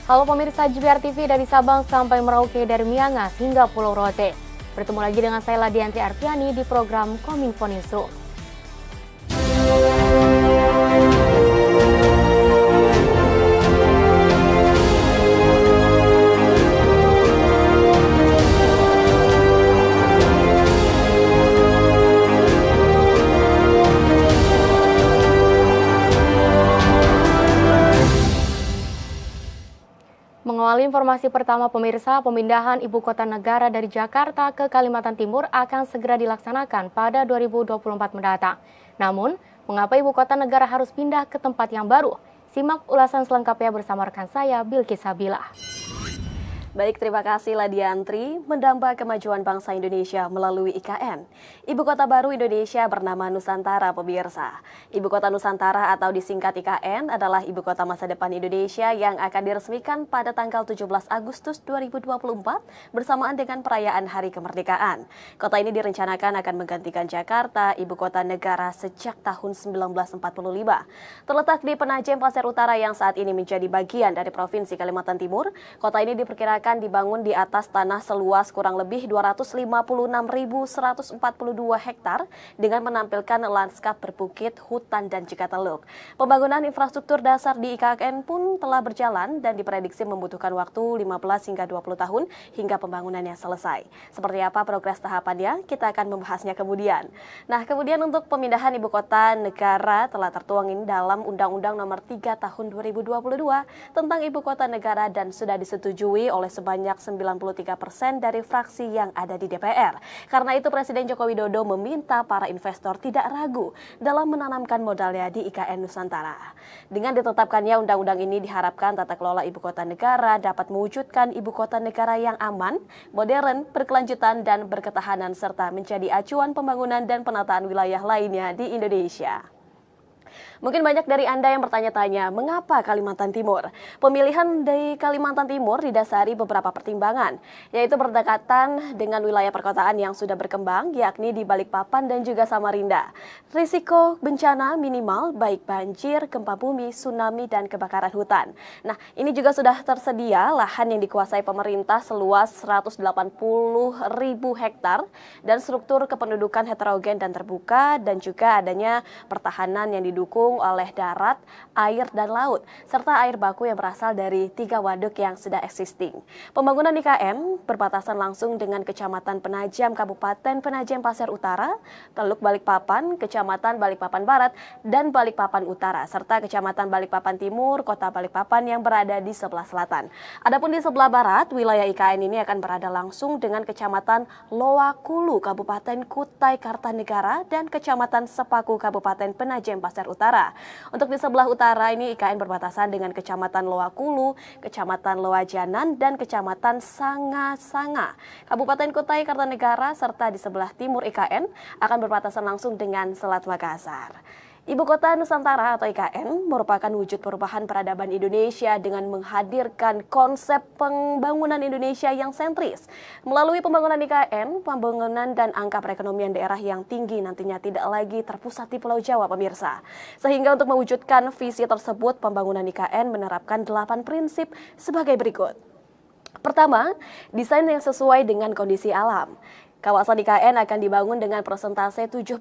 Halo pemirsa JBR TV dari Sabang sampai Merauke, dari Miangas hingga Pulau Rote. Bertemu lagi dengan saya Ladianti Arfiani di program Kominfo Newsroom. Mengawali informasi pertama pemirsa, pemindahan ibu kota negara dari Jakarta ke Kalimantan Timur akan segera dilaksanakan pada 2024 mendatang. Namun, mengapa ibu kota negara harus pindah ke tempat yang baru? Simak ulasan selengkapnya bersama rekan saya, Bilkis Sabilah. Baik, terima kasih Ladiantri. Mendamba kemajuan bangsa Indonesia melalui IKN. Ibu kota baru Indonesia bernama Nusantara, pemirsa. Ibu kota Nusantara atau disingkat IKN adalah ibu kota masa depan Indonesia yang akan diresmikan pada tanggal 17 Agustus 2024 bersamaan dengan perayaan Hari Kemerdekaan. Kota ini direncanakan akan menggantikan Jakarta, ibu kota negara sejak tahun 1945. Terletak di Penajem Pasir Utara yang saat ini menjadi bagian dari Provinsi Kalimantan Timur, kota ini diperkirakan dibangun di atas tanah seluas kurang lebih 256.142 hektar dengan menampilkan lanskap berbukit, hutan, dan juga teluk. Pembangunan infrastruktur dasar di IKN pun telah berjalan dan diprediksi membutuhkan waktu 15 hingga 20 tahun hingga pembangunannya selesai. Seperti apa progres tahapannya? Kita akan membahasnya kemudian. Nah, kemudian untuk pemindahan ibu kota negara telah tertuang dalam Undang-Undang Nomor 3 Tahun 2022 tentang Ibu Kota Negara dan sudah disetujui oleh sebanyak 93% dari fraksi yang ada di DPR. Karena itu Presiden Joko Widodo meminta para investor tidak ragu dalam menanamkan modalnya di IKN Nusantara. Dengan ditetapkannya undang-undang ini diharapkan tata kelola ibu kota negara dapat mewujudkan ibu kota negara yang aman, modern, berkelanjutan, dan berketahanan serta menjadi acuan pembangunan dan penataan wilayah lainnya di Indonesia. Mungkin banyak dari Anda yang bertanya-tanya, mengapa Kalimantan Timur? Pemilihan di Kalimantan Timur didasari beberapa pertimbangan, yaitu berdekatan dengan wilayah perkotaan yang sudah berkembang, yakni di Balikpapan dan juga Samarinda. Risiko bencana minimal, baik banjir, gempa bumi, tsunami, dan kebakaran hutan. Nah, ini juga sudah tersedia lahan yang dikuasai pemerintah seluas 180.000 hektar, dan struktur kependudukan heterogen dan terbuka, dan juga adanya pertahanan yang didukung oleh darat, air, dan laut, serta air baku yang berasal dari 3 waduk yang sudah existing. Pembangunan IKN berbatasan langsung dengan Kecamatan Penajam, Kabupaten Penajem Pasir Utara, Teluk Balikpapan, Kecamatan Balikpapan Barat, dan Balikpapan Utara, serta Kecamatan Balikpapan Timur, Kota Balikpapan yang berada di sebelah selatan. Adapun di sebelah barat, wilayah IKN ini akan berada langsung dengan Kecamatan Loakulu, Kabupaten Kutai Kartanegara, dan Kecamatan Sepaku, Kabupaten Penajem Pasir Utara. Untuk di sebelah utara ini IKN berbatasan dengan Kecamatan Loakulu, Kecamatan Loajanan, dan Kecamatan Sanga-Sanga, Kabupaten Kutai Kartanegara, serta di sebelah timur IKN akan berbatasan langsung dengan Selat Makassar. Ibu Kota Nusantara atau IKN merupakan wujud perubahan peradaban Indonesia dengan menghadirkan konsep pembangunan Indonesia yang sentris. Melalui pembangunan IKN, pembangunan dan angka perekonomian daerah yang tinggi nantinya tidak lagi terpusat di Pulau Jawa, pemirsa. Sehingga untuk mewujudkan visi tersebut, pembangunan IKN menerapkan 8 prinsip sebagai berikut. Pertama, desain yang sesuai dengan kondisi alam. Kawasan IKN akan dibangun dengan persentase 70%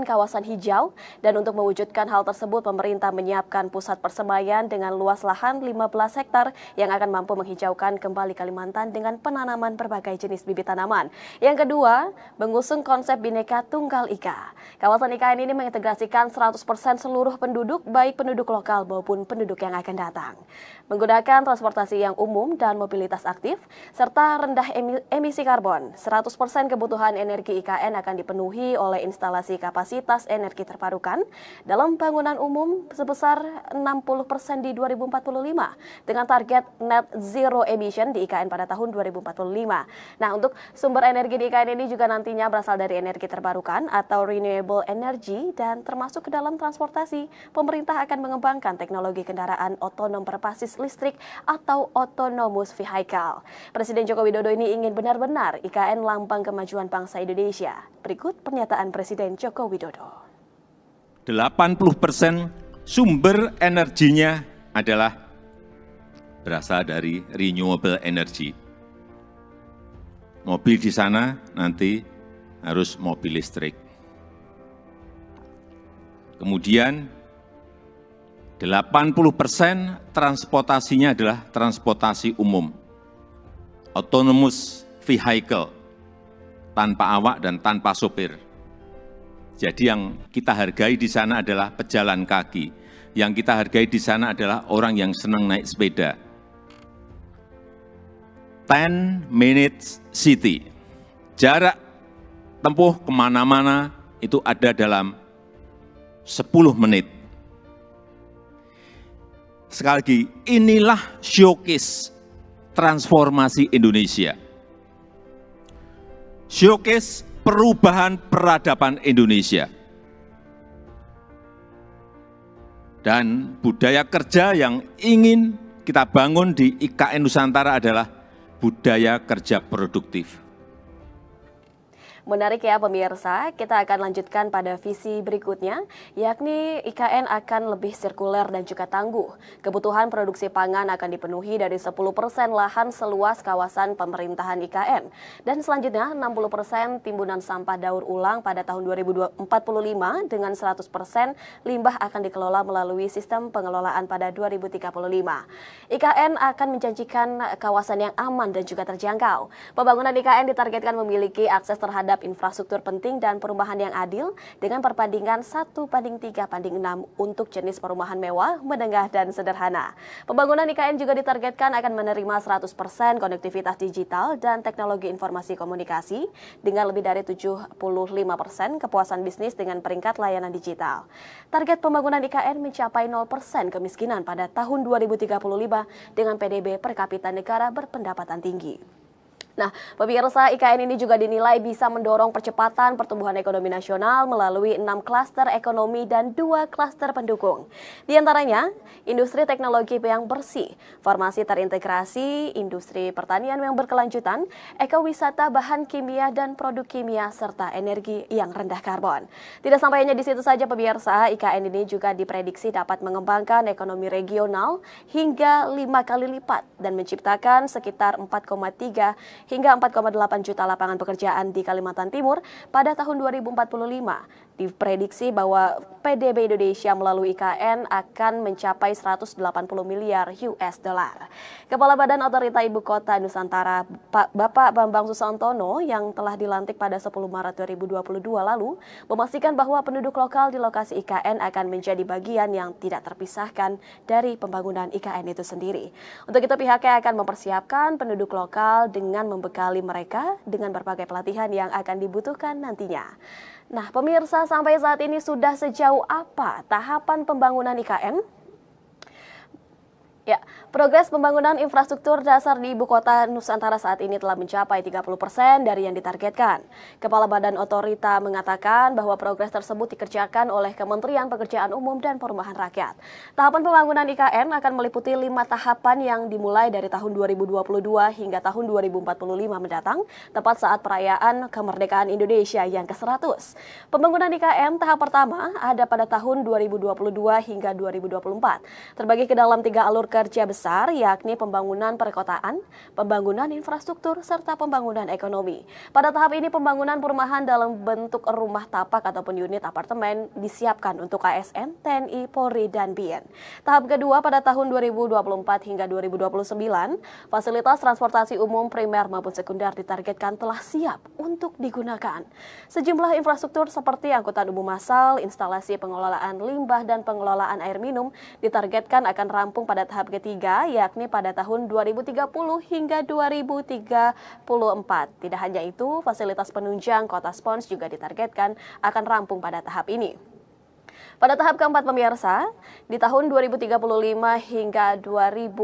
kawasan hijau, dan untuk mewujudkan hal tersebut pemerintah menyiapkan pusat persemaian dengan luas lahan 15 hektar yang akan mampu menghijaukan kembali Kalimantan dengan penanaman berbagai jenis bibit tanaman. Yang kedua, mengusung konsep Bhinneka Tunggal Ika. Kawasan IKN ini mengintegrasikan 100% seluruh penduduk, baik penduduk lokal maupun penduduk yang akan datang. Menggunakan transportasi yang umum dan mobilitas aktif, serta rendah emisi karbon, 100% kebutuhan energi IKN akan dipenuhi oleh instalasi kapasitas energi terbarukan dalam bangunan umum sebesar 60% di 2045 dengan target net zero emission di IKN pada tahun 2045. Nah, untuk sumber energi di IKN ini juga nantinya berasal dari energi terbarukan atau renewable energy, dan termasuk ke dalam transportasi, pemerintah akan mengembangkan teknologi kendaraan otonom berbasis listrik atau autonomous vehicle. Presiden Joko Widodo ini ingin benar-benar IKN lambang kemajuan bangsa Indonesia. Berikut pernyataan Presiden Joko Widodo. 80% sumber energinya adalah berasal dari renewable energy. Mobil di sana nanti harus mobil listrik. Kemudian 80% transportasinya adalah transportasi umum, autonomous vehicle, tanpa awak dan tanpa sopir. Jadi yang kita hargai di sana adalah pejalan kaki. Yang kita hargai di sana adalah orang yang senang naik sepeda. 10 minutes city. Jarak tempuh kemana-mana itu ada dalam 10 menit. Sekali lagi, inilah showcase transformasi Indonesia. Showcase perubahan peradaban Indonesia. Dan budaya kerja yang ingin kita bangun di IKN Nusantara adalah budaya kerja produktif. Menarik ya pemirsa, kita akan lanjutkan pada visi berikutnya, yakni IKN akan lebih sirkuler dan juga tangguh. Kebutuhan produksi pangan akan dipenuhi dari 10% lahan seluas kawasan pemerintahan IKN. Dan selanjutnya 60% timbunan sampah daur ulang pada tahun 2045 dengan 100% limbah akan dikelola melalui sistem pengelolaan pada 2035. IKN akan menjanjikan kawasan yang aman dan juga terjangkau. Pembangunan IKN ditargetkan memiliki akses terhadap infrastruktur penting dan perumahan yang adil dengan perbandingan 1:3:6 untuk jenis perumahan mewah, menengah, dan sederhana. Pembangunan IKN juga ditargetkan akan menerima 100% konektivitas digital dan teknologi informasi komunikasi dengan lebih dari 75% kepuasan bisnis dengan peringkat layanan digital. Target pembangunan IKN mencapai 0% kemiskinan pada tahun 2035 dengan PDB per kapita negara berpendapatan tinggi. Nah, pemirsa, IKN ini juga dinilai bisa mendorong percepatan pertumbuhan ekonomi nasional melalui 6 klaster ekonomi dan 2 klaster pendukung. Di antaranya, industri teknologi yang bersih, farmasi terintegrasi, industri pertanian yang berkelanjutan, ekowisata bahan kimia dan produk kimia, serta energi yang rendah karbon. Tidak sampai hanya di situ saja pemirsa, IKN ini juga diprediksi dapat mengembangkan ekonomi regional hingga 5 kali lipat dan menciptakan sekitar 4,3 hingga 4,8 juta lapangan pekerjaan di Kalimantan Timur pada tahun 2045. Diprediksi bahwa PDB Indonesia melalui IKN akan mencapai 180 miliar US dollar. Kepala Badan Otorita Ibu Kota Nusantara, Bapak Bambang Susantono, yang telah dilantik pada 10 Maret 2022 lalu, memastikan bahwa penduduk lokal di lokasi IKN akan menjadi bagian yang tidak terpisahkan dari pembangunan IKN itu sendiri. Untuk itu pihaknya akan mempersiapkan penduduk lokal dengan membekali mereka dengan berbagai pelatihan yang akan dibutuhkan nantinya. Nah, pemirsa, sampai saat ini sudah sejauh apa tahapan pembangunan IKN? Ya, progres pembangunan infrastruktur dasar di Ibu Kota Nusantara saat ini telah mencapai 30% dari yang ditargetkan. Kepala Badan Otorita mengatakan bahwa progres tersebut dikerjakan oleh Kementerian Pekerjaan Umum dan Perumahan Rakyat. Tahapan pembangunan IKN akan meliputi 5 tahapan yang dimulai dari tahun 2022 hingga tahun 2045 mendatang, tepat saat perayaan kemerdekaan Indonesia yang ke-100. Pembangunan IKN tahap pertama ada pada tahun 2022 hingga 2024, terbagi ke dalam 3 alur kerja besar, yakni pembangunan perkotaan, pembangunan infrastruktur, serta pembangunan ekonomi. Pada tahap ini pembangunan perumahan dalam bentuk rumah tapak ataupun unit apartemen disiapkan untuk ASN, TNI, Polri, dan BIN. Tahap kedua pada tahun 2024 hingga 2029, fasilitas transportasi umum primer maupun sekunder ditargetkan telah siap untuk digunakan. Sejumlah infrastruktur seperti angkutan umum massal, instalasi pengelolaan limbah, dan pengelolaan air minum ditargetkan akan rampung pada tahap ketiga, yakni pada tahun 2030 hingga 2034. Tidak hanya itu, fasilitas penunjang kota spons juga ditargetkan akan rampung pada tahap ini. Pada tahap keempat pemirsa, di tahun 2035 hingga 2040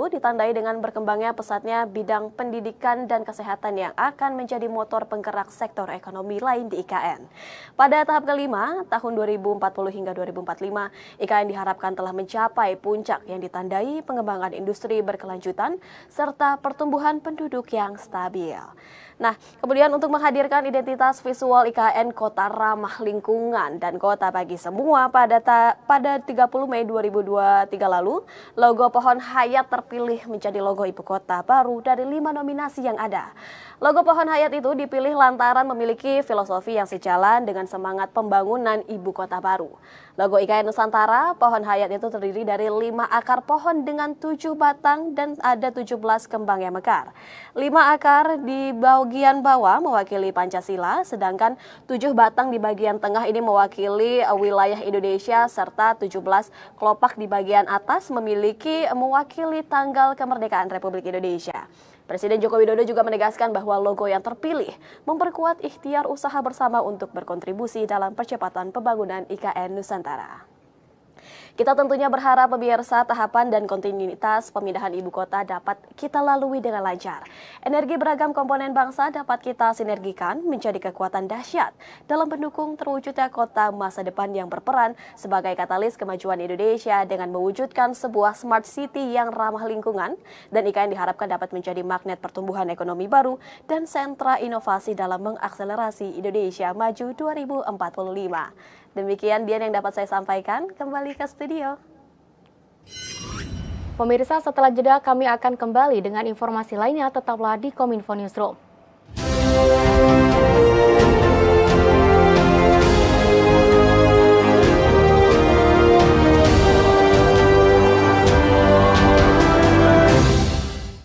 ditandai dengan berkembangnya pesatnya bidang pendidikan dan kesehatan yang akan menjadi motor penggerak sektor ekonomi lain di IKN. Pada tahap kelima, tahun 2040 hingga 2045, IKN diharapkan telah mencapai puncak yang ditandai pengembangan industri berkelanjutan serta pertumbuhan penduduk yang stabil. Nah, kemudian untuk menghadirkan identitas visual IKN Kota Ramah Lingkungan lingkungan dan kota bagi semua pada 30 Mei 2023 lalu, logo pohon hayat terpilih menjadi logo ibu kota baru dari 5 nominasi yang ada. Logo pohon hayat itu dipilih lantaran memiliki filosofi yang sejalan dengan semangat pembangunan ibu kota baru. Logo IKN Nusantara, pohon hayat itu terdiri dari 5 akar pohon dengan 7 batang dan ada 17 kembang yang mekar. 5 akar di bagian bawah mewakili Pancasila, sedangkan 7 batang di bagian tengah ini mewakili wilayah Indonesia, serta 17 kelopak di bagian atas mewakili tanggal kemerdekaan Republik Indonesia. Presiden Joko Widodo juga menegaskan bahwa logo yang terpilih memperkuat ikhtiar usaha bersama untuk berkontribusi dalam percepatan pembangunan IKN Nusantara. Kita tentunya berharap pemirsa tahapan dan kontinuitas pemindahan ibu kota dapat kita lalui dengan lancar. Energi beragam komponen bangsa dapat kita sinergikan menjadi kekuatan dahsyat dalam mendukung terwujudnya kota masa depan yang berperan sebagai katalis kemajuan Indonesia dengan mewujudkan sebuah smart city yang ramah lingkungan, dan IKN diharapkan dapat menjadi magnet pertumbuhan ekonomi baru dan sentra inovasi dalam mengakselerasi Indonesia Maju 2045. Demikian Dian yang dapat saya sampaikan, kembali ke studio. Pemirsa, setelah jeda kami akan kembali dengan informasi lainnya, tetaplah di Kominfo Newsroom.